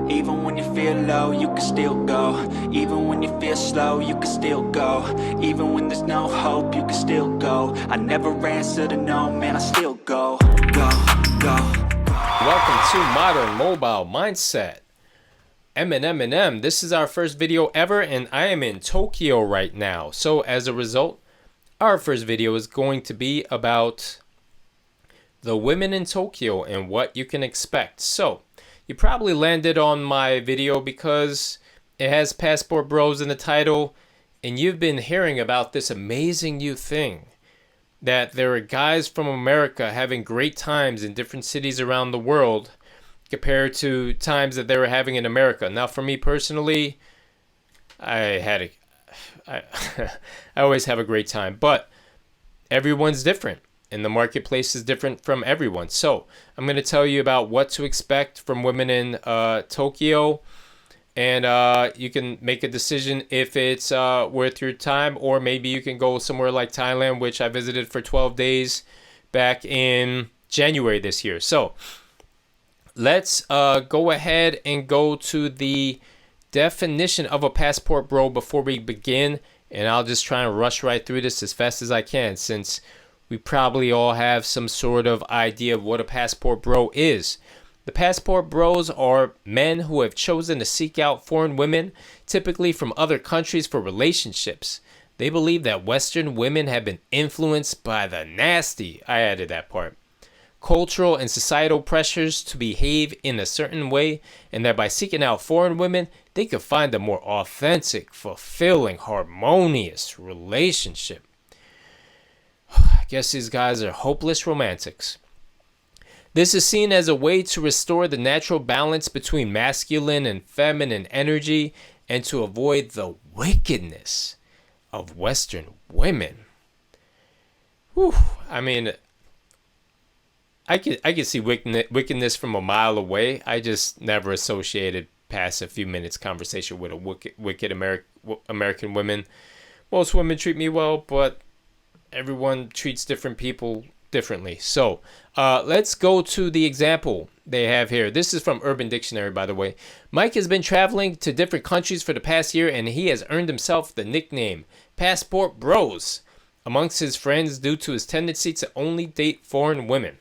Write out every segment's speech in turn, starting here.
Even when you feel low, you can still go. Even when you feel slow, you can still go. Even when there's no hope, you can still go. I never answer to no, man, I still go. Go, go. Welcome to Modern Mobile Mindset. Eminem, this is our first video ever, and I am in Tokyo right now. So as a result, our first video is going to be about the women in Tokyo and what you can expect. So you probably landed on my video because it has Passport Bros in the title, and you've been hearing about this amazing new thing that there are guys from America having great times in different cities around the world compared to times that they were having in America. Now, for me personally, I always have a great time, but everyone's different, and the marketplace is different from everyone. So I'm going to tell you about what to expect from women in Tokyo, and you can make a decision if it's worth your time, or maybe you can go somewhere like Thailand, which I visited for 12 days back in January this year. So let's go ahead and go to the definition of a passport bro before we begin. And I'll just try and rush right through this as fast as I can, since we probably all have some sort of idea of what a passport bro is. The passport bros are men who have chosen to seek out foreign women, typically from other countries, for relationships. They believe that Western women have been influenced by the nasty, I added that part, cultural and societal pressures to behave in a certain way, and that by seeking out foreign women, they could find a more authentic, fulfilling, harmonious relationship. I guess these guys are hopeless romantics. This is seen as a way to restore the natural balance between masculine and feminine energy and to avoid the wickedness of Western women. Whew, I mean, I could see wickedness from a mile away. I just never associated past a few minutes conversation with a wicked American women. Most women treat me well, but everyone treats different people differently. So let's go to the example they have here. This is from Urban Dictionary, by the way. Mike has been traveling to different countries for the past year, and he has earned himself the nickname Passport Bros amongst his friends due to his tendency to only date foreign women.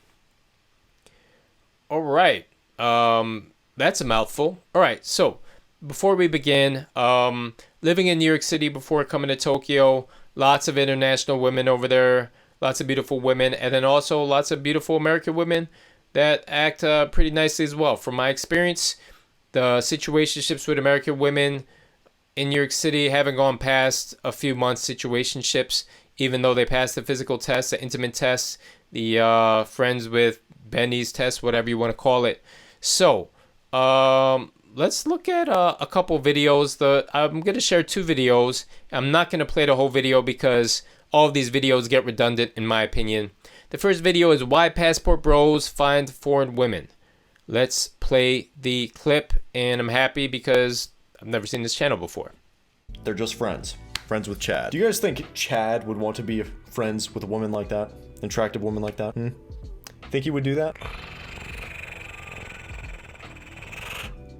All right. That's a mouthful. All right. So before we begin, living in New York City before coming to Tokyo, lots of international women over there, lots of beautiful women, and then also lots of beautiful American women that act pretty nicely as well. From my experience, the situationships with American women in New York City haven't gone past a few months situationships, even though they passed the physical test, the intimate test, the friends with Benny's test, whatever you want to call it. So let's look at a couple videos. I'm going to share two videos. I'm not going to play the whole video because all of these videos get redundant in my opinion. The first video is why passport bros find foreign women. Let's play the clip, and I'm happy because I've never seen this channel before. They're just friends. Friends with Chad. Do you guys think Chad would want to be friends with a woman like that? An attractive woman like that? Think he would do that?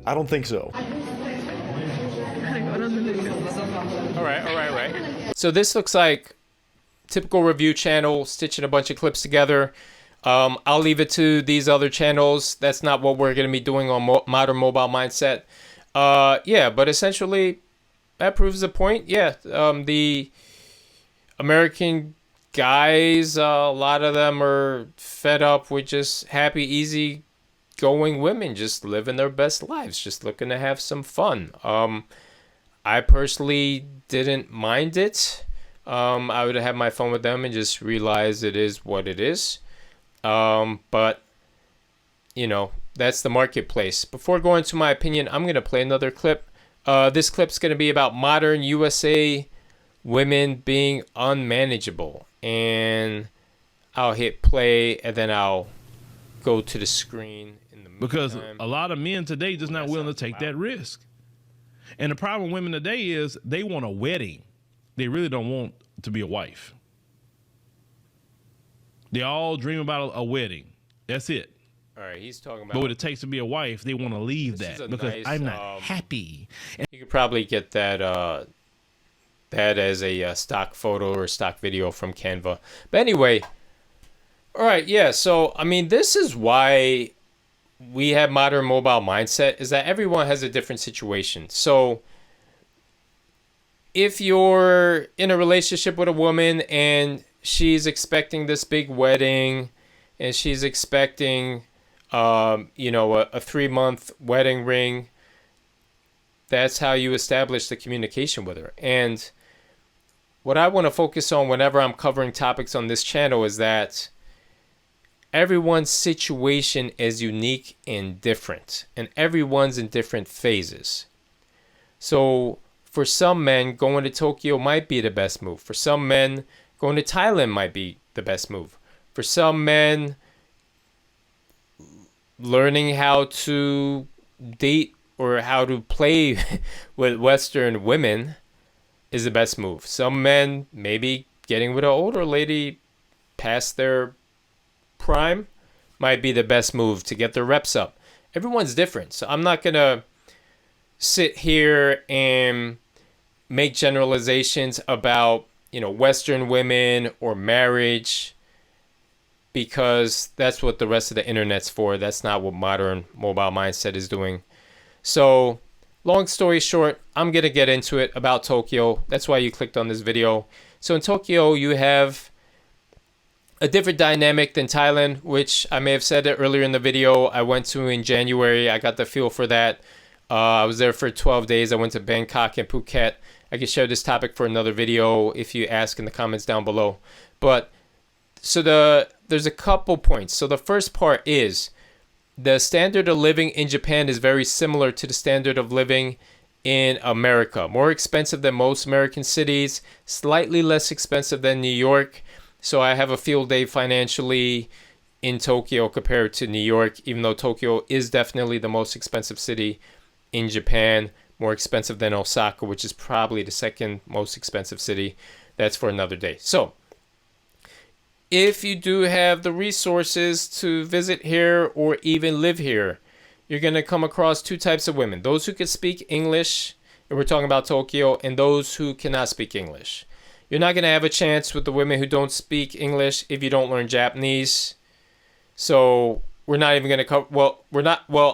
I don't think so. All right. So this looks like typical review channel stitching a bunch of clips together. I'll leave it to these other channels. That's not what we're going to be doing on Modern Mobile Mindset. Yeah, but essentially that proves the point. Yeah, the American guys, a lot of them are fed up with just happy, easy going women, just living their best lives, just looking to have some fun. I personally didn't mind it. I would have my fun with them and just realize it is what it is. But you know, that's the marketplace. Before going to my opinion, I'm going to play another clip. This clip's going to be about modern USA women being unmanageable, and I'll hit play and then I'll go to the screen in the meantime. Because a lot of men today just not willing to take that risk. And the problem with women today is they want a wedding. They really don't want to be a wife. They all dream about a wedding. That's it. All right, he's talking But what about. it takes to be a wife, they want to leave This is a that because nice, I'm not happy. You could probably get that that as a stock photo or stock video from Canva. But anyway, all right, yeah. So I mean, this is why we have modern mobile mindset, is that everyone has a different situation. So if you're in a relationship with a woman and she's expecting this big wedding and she's expecting you know, a 3-month wedding ring, that's how you establish the communication with her. And what I want to focus on whenever I'm covering topics on this channel is that everyone's situation is unique and different, and everyone's in different phases. So for some men, going to Tokyo might be the best move. For some men, going to Thailand might be the best move. For some men, learning how to date or how to play with Western women is the best move. Some men, maybe getting with an older lady past their prime might be the best move to get their reps up. Everyone's different. So I'm not going to sit here and make generalizations about, you know, Western women or marriage, because that's what the rest of the internet's for. That's not what modern mobile mindset is doing. So long story short, I'm going to get into it about Tokyo. That's why you clicked on this video. So in Tokyo, you have a different dynamic than Thailand, which I may have said it earlier in the video. I went to in January. I got the feel for that. I was there for 12 days. I went to Bangkok and Phuket. I can share this topic for another video if you ask in the comments down below. But so there's a couple points. So the first part is the standard of living in Japan is very similar to the standard of living in America. More expensive than most American cities, slightly less expensive than New York. So I have a field day financially in Tokyo compared to New York, even though Tokyo is definitely the most expensive city in Japan, more expensive than Osaka, which is probably the second most expensive city. That's for another day. So if you do have the resources to visit here or even live here, you're going to come across two types of women. Those who can speak English, and we're talking about Tokyo, and those who cannot speak English. You're not going to have a chance with the women who don't speak English if you don't learn Japanese. So we're not even going to cover,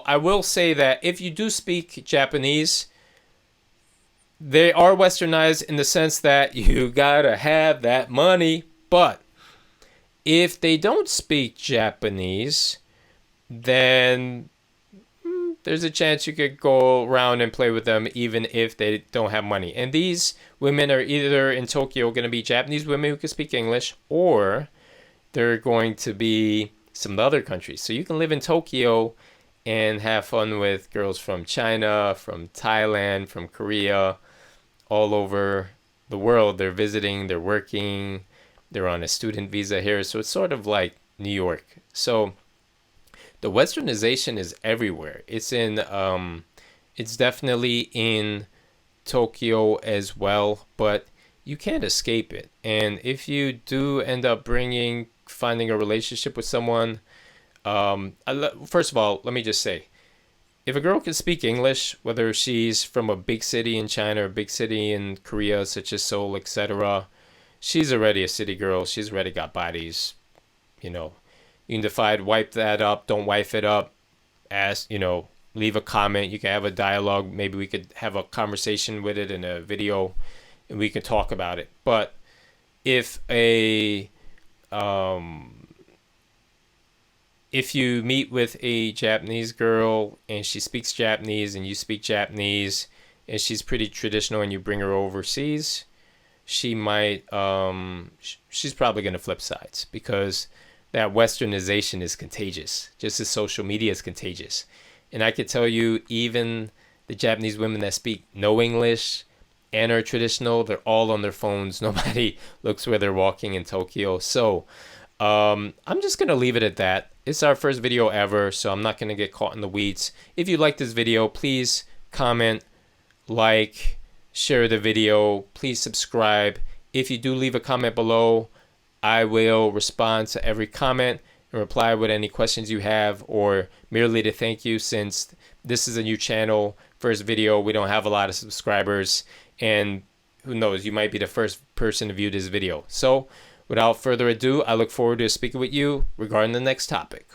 I will say that if you do speak Japanese, they are westernized in the sense that you got to have that money. But if they don't speak Japanese, then there's a chance you could go around and play with them even if they don't have money. And these women are either in Tokyo going to be Japanese women who can speak English, or they're going to be some other countries. So you can live in Tokyo and have fun with girls from China, from Thailand, from Korea, all over the world. They're visiting, they're working, they're on a student visa here. So it's sort of like New York. So the westernization is everywhere. It's definitely in Tokyo as well, but you can't escape it. And if you do end up finding a relationship with someone, first of all, let me just say, if a girl can speak English, whether she's from a big city in China or a big city in Korea, such as Seoul, etc., she's already a city girl. She's already got bodies, you know. You can decide, wipe that up, don't wife it up, ask, you know, leave a comment. You can have a dialogue. Maybe we could have a conversation with it in a video and we can talk about it. But if you meet with a Japanese girl and she speaks Japanese and you speak Japanese and she's pretty traditional and you bring her overseas, she might, she's probably going to flip sides, because that westernization is contagious, just as social media is contagious. And I could tell you, even the Japanese women that speak no English and are traditional, they're all on their phones. Nobody looks where they're walking in Tokyo. So I'm just going to leave it at that. It's our first video ever, so I'm not going to get caught in the weeds. If you like this video, please comment, like, share the video. Please subscribe. If you do leave a comment below, I will respond to every comment. and reply with any questions you have, or merely to thank you, since this is a new channel, first video, we don't have a lot of subscribers, and who knows, you might be the first person to view this video. So without further ado, I look forward to speaking with you regarding the next topic.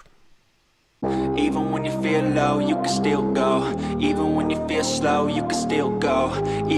Even when you feel low, you can still go. Even when you feel slow, you can still go. Even